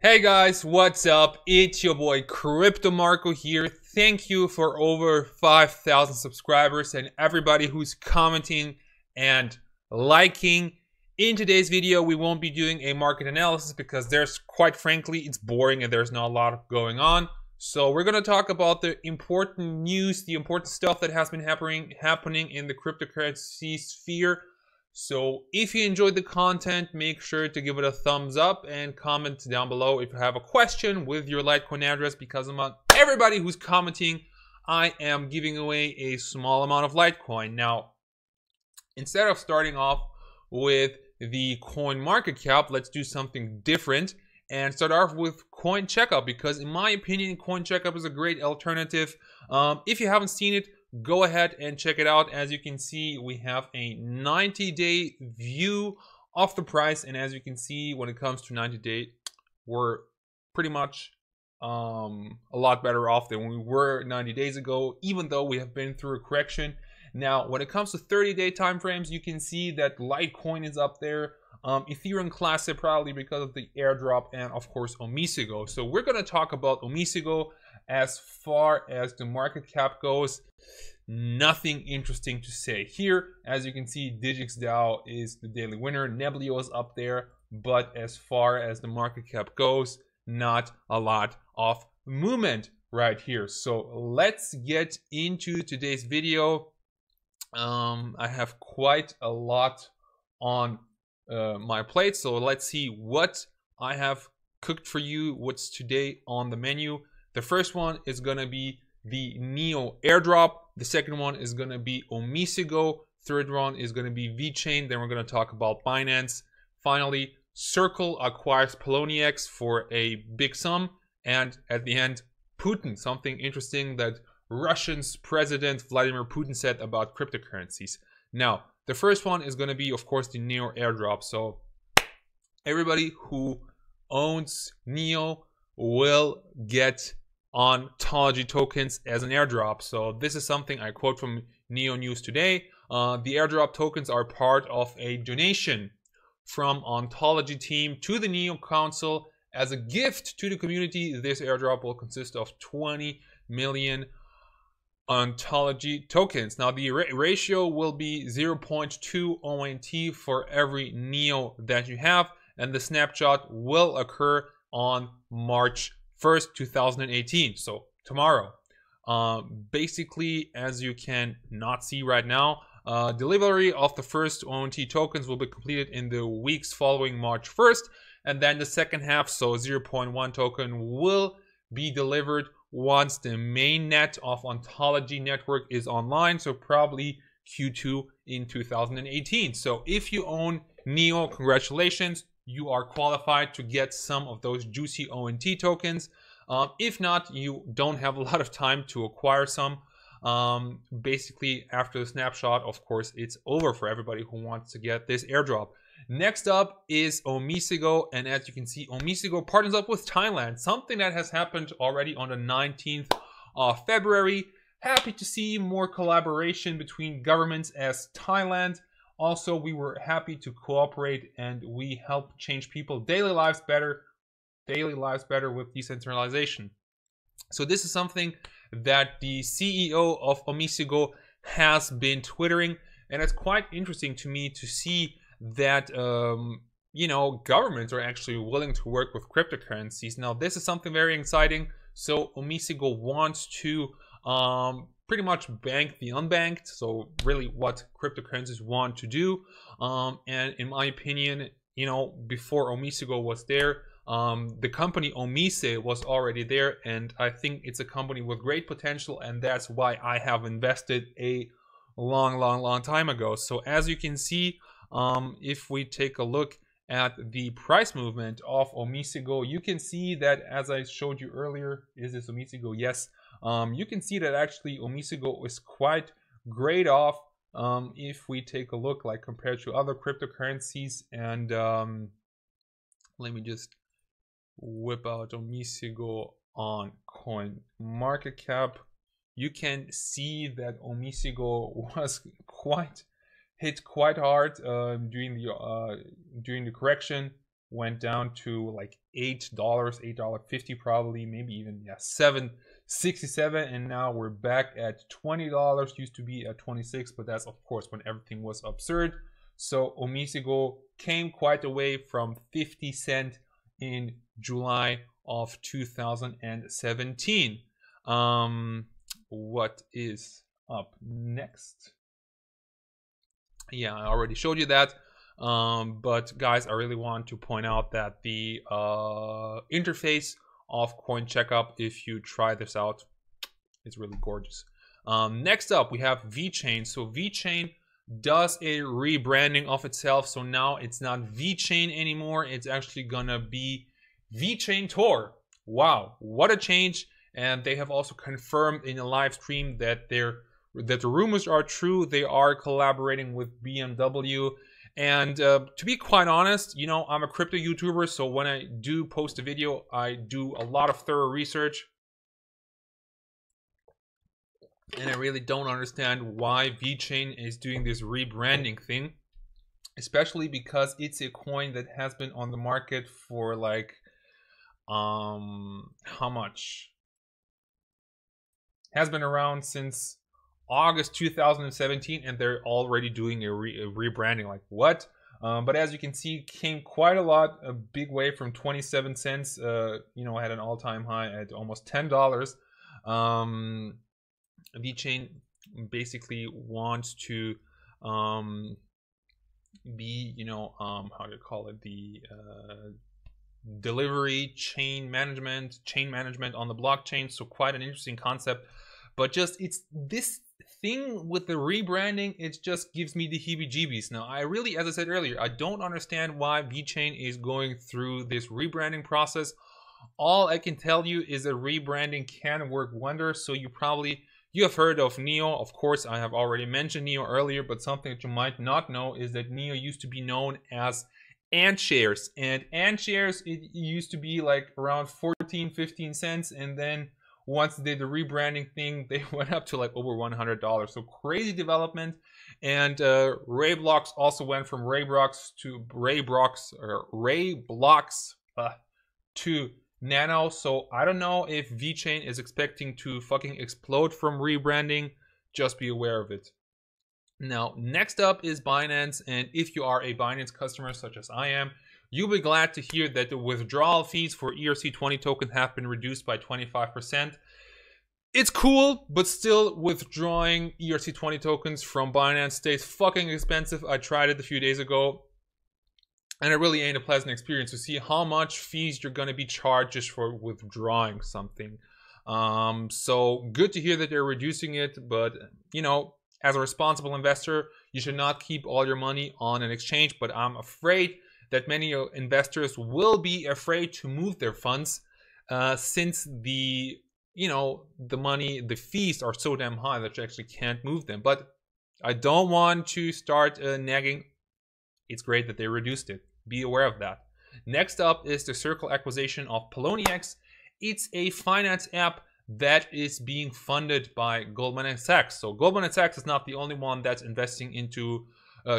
Hey guys, what's up? It's your boy Crypto Marco here. Thank you for over 5,000 subscribers and everybody who's commenting and liking. In today's video, we won't be doing a market analysis because quite frankly, it's boring and there's not a lot going on. So we're going to talk about the important news, the important stuff that has been happening in the cryptocurrency sphere. So if you enjoyed the content, make sure to give it a thumbs up and comment down below if you have a question with your Litecoin address, because among everybody who's commenting, I am giving away a small amount of Litecoin. Now, instead of starting off with the coin market cap, let's do something different and start off with Coin Checkup, because in my opinion, Coin Checkup is a great alternative. If you haven't seen it, go ahead and check it out. As you can see, we have a 90-day view of the price, and as you can see, when it comes to 90-day, we're pretty much a lot better off than we were 90 days ago, even though we have been through a correction. Now, when it comes to 30-day time frames, you can see that Litecoin is up there, Ethereum Classic probably because of the airdrop, and of course OmiseGo. So we're going to talk about OmiseGo. As far as the market cap goes, nothing interesting to say here. As you can see, DigixDAO is the daily winner. Neblio is up there, but as far as the market cap goes, not a lot of movement right here. So let's get into today's video. I have quite a lot on my plate, so let's see what I have cooked for you. What's today on the menu? The first one is going to be the Neo airdrop. The second one is going to be OmiseGo. Third one is going to be VeChain. Then we're going to talk about Binance. Finally, Circle acquires Poloniex for a big sum. And at the end, Putin, something interesting that Russian's President Vladimir Putin said about cryptocurrencies. Now, the first one is going to be, of course, the Neo airdrop. So everybody who owns Neo will get ontology tokens as an airdrop. So this is something I quote from Neo News today. The airdrop tokens are part of a donation from ontology team to the Neo Council as a gift to the community. This airdrop will consist of 20 million ontology tokens. Now the ratio will be 0.2 ONT for every Neo that you have, and the snapshot will occur on March 1st, 2018, so tomorrow. Basically, as you can not see right now, delivery of the first ONT tokens will be completed in the weeks following March 1st, and then the second half, so 0.1 token, will be delivered once the main net of ontology network is online, so probably Q2 in 2018. So if you own Neo, congratulations, you are qualified to get some of those juicy ONT tokens. If not, you don't have a lot of time to acquire some. Basically, after the snapshot, of course, it's over for everybody who wants to get this airdrop. Next up is OmiseGo, and as you can see, OmiseGo partners up with Thailand, something that has happened already on the 19th of February. Happy to see more collaboration between governments as Thailand. Also, we were happy to cooperate, and we help change people's daily lives better with decentralization. So this is something that the CEO of OmiseGo has been twittering, and it's quite interesting to me to see that governments are actually willing to work with cryptocurrencies. Now this is something very exciting. So OmiseGo wants to pretty much bank the unbanked, so really what cryptocurrencies want to do. And in my opinion, before OmiseGo was there, the company Omise was already there, and I think it's a company with great potential, and that's why I have invested a long time ago. So as you can see, if we take a look at the price movement of OmiseGo, you can see that, as I showed you earlier, is this OmiseGo? Yes. You can see that actually OmiseGo is quite great off if we take a look, like compared to other cryptocurrencies. And let me just whip out OmiseGo on coin market cap. You can see that OmiseGo was hit quite hard during the correction. went down to like $8.50 probably, maybe even, yeah, $7.67, and now we're back at $20. Used to be at 26, but that's of course when everything was absurd. So OmiseGo came quite a way from 50 cents in July of 2017. What is up next? Yeah, I already showed you that. But guys, I really want to point out that the interface of Coin Checkup, if you try this out, is really gorgeous. Next up, we have VeChain. So VeChain does a rebranding of itself. So now it's not VeChain anymore. It's actually gonna be VeChain Tor. Wow, what a change. And they have also confirmed in a live stream that the rumors are true. They are collaborating with BMW. And to be quite honest, you know, I'm a crypto YouTuber, so when I do post a video, I do a lot of thorough research. And I really don't understand why VeChain is doing this rebranding thing, especially because it's a coin that has been on the market for like, how much? Has been around since August 2017, and they're already doing a rebranding. Like, what? But as you can see, came quite a big way from 27 cents. You know, had an all-time high at almost $10. VeChain basically wants to be, you know, how do you call it, the delivery chain management on the blockchain. So quite an interesting concept, but just it's this thing with the rebranding, it just gives me the heebie-jeebies. Now, I really, as I said earlier, I don't understand why VeChain is going through this rebranding process. All I can tell you is that rebranding can work wonders. So you have heard of NEO. Of course, I have already mentioned NEO earlier, but something that you might not know is that NEO used to be known as Ant Shares. And Ant Shares, it used to be like around 14, 15 cents. And then once they did the rebranding thing, they went up to like over $100. So crazy development. And Rayblocks also went from Rayblocks to Nano. So I don't know if VeChain is expecting to fucking explode from rebranding. Just be aware of it. Now, next up is Binance. And if you are a Binance customer, such as I am, you'll be glad to hear that the withdrawal fees for ERC20 token have been reduced by 25%. It's cool, but still withdrawing ERC20 tokens from Binance stays fucking expensive. I tried it a few days ago, and it really ain't a pleasant experience to see how much fees you're going to be charged just for withdrawing something. So good to hear that they're reducing it, but, you know, as a responsible investor, you should not keep all your money on an exchange, but I'm afraid that many investors will be afraid to move their funds since the fees are so damn high that you actually can't move them. But I don't want to start nagging. It's great that they reduced it. Be aware of that. Next up is the Circle acquisition of Poloniex. It's a finance app that is being funded by Goldman Sachs. So Goldman Sachs is not the only one that's investing into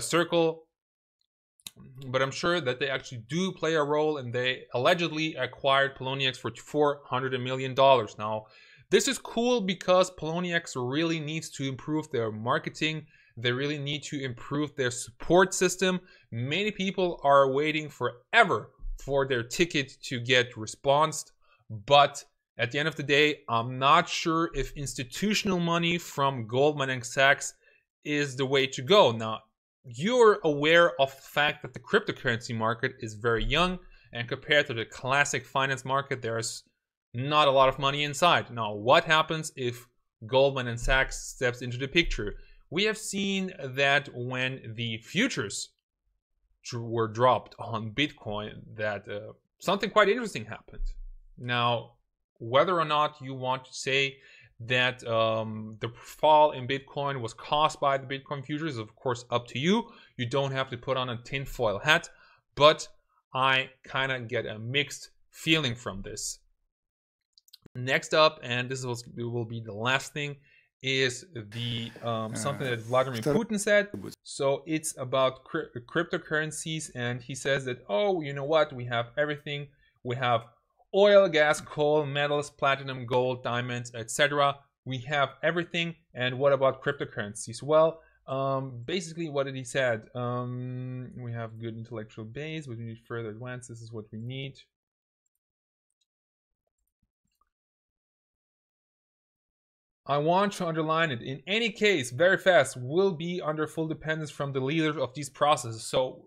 Circle, but I'm sure that they actually do play a role, and they allegedly acquired Poloniex for $400 million. Now, this is cool because Poloniex really needs to improve their marketing. They really need to improve their support system. Many people are waiting forever for their ticket to get responsed, but at the end of the day, I'm not sure if institutional money from Goldman Sachs is the way to go. Now, you're aware of the fact that the cryptocurrency market is very young, and compared to the classic finance market, there's not a lot of money inside. Now, what happens if Goldman Sachs steps into the picture? We have seen that when the futures were dropped on Bitcoin, that something quite interesting happened. Now, whether or not you want to say that the fall in Bitcoin was caused by the Bitcoin futures is of course up to you. You don't have to put on a tinfoil hat, but I kind of get a mixed feeling from this. Next up, and this will be the last thing, is the something that Vladimir Putin said. So it's about cryptocurrencies, and he says that, oh, you know what, we have everything. We have oil, gas, coal, metals, platinum, gold, diamonds, etc. We have everything. And what about cryptocurrencies? Well, basically what did he said? We have good intellectual base, but we need further advance. This is what we need. I want to underline it. In any case, very fast, will be under full dependence from the leaders of these processes. So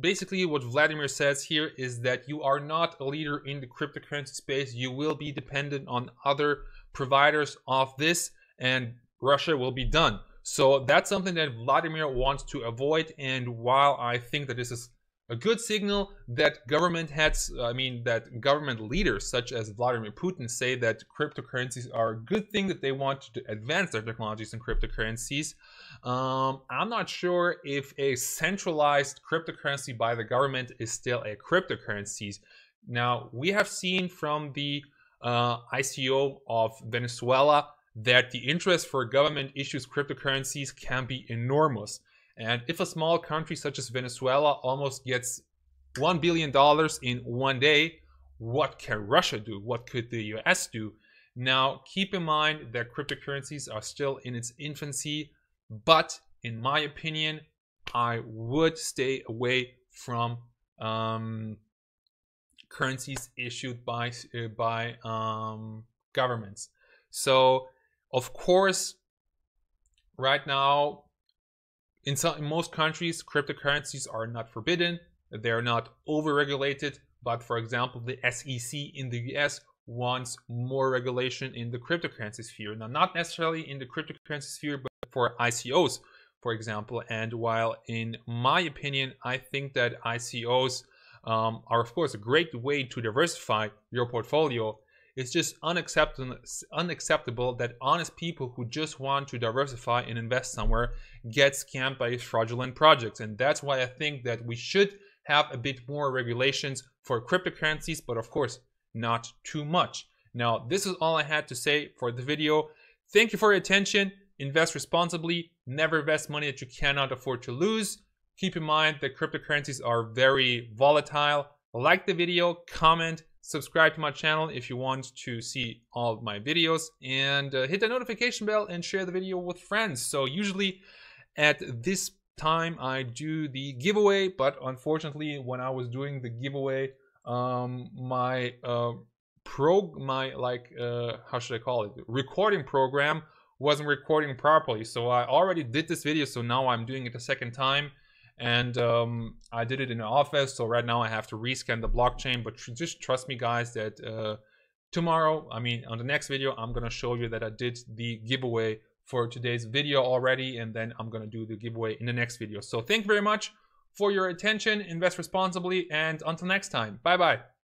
basically what Vladimir says here is that you are not a leader in the cryptocurrency space. You will be dependent on other providers of this, and Russia will be done. So that's something that Vladimir wants to avoid. And while I think that this is a good signal that government heads, that government leaders such as Vladimir Putin say that cryptocurrencies are a good thing, that they want to advance their technologies in cryptocurrencies. I'm not sure if a centralized cryptocurrency by the government is still a cryptocurrency. Now, we have seen from the ICO of Venezuela that the interest for government issues cryptocurrencies can be enormous. And if a small country such as Venezuela almost gets $1 billion in one day, what can Russia do? What could the US do? Now, keep in mind that cryptocurrencies are still in its infancy, but in my opinion, I would stay away from currencies issued by governments. So, of course, right now, in most countries, cryptocurrencies are not forbidden. They're not over-regulated. But for example, the SEC in the US wants more regulation in the cryptocurrency sphere. Now, not necessarily in the cryptocurrency sphere, but for ICOs, for example. And while in my opinion, I think that ICOs are, of course, a great way to diversify your portfolio, it's just unacceptable that honest people who just want to diversify and invest somewhere get scammed by fraudulent projects. And that's why I think that we should have a bit more regulations for cryptocurrencies, but of course, not too much. Now, this is all I had to say for the video. Thank you for your attention. Invest responsibly. Never invest money that you cannot afford to lose. Keep in mind that cryptocurrencies are very volatile. Like the video, comment, subscribe to my channel if you want to see all of my videos, and hit the notification bell and share the video with friends. So usually at this time I do the giveaway, but unfortunately when I was doing the giveaway, my how should I call it, recording program wasn't recording properly. So I already did this video, so now I'm doing it a second time. And I did it in the office, so right now I have to rescan the blockchain. But just trust me, guys, that tomorrow, on the next video, I'm going to show you that I did the giveaway for today's video already. And then I'm going to do the giveaway in the next video. So thank you very much for your attention. Invest responsibly. And until next time, bye-bye.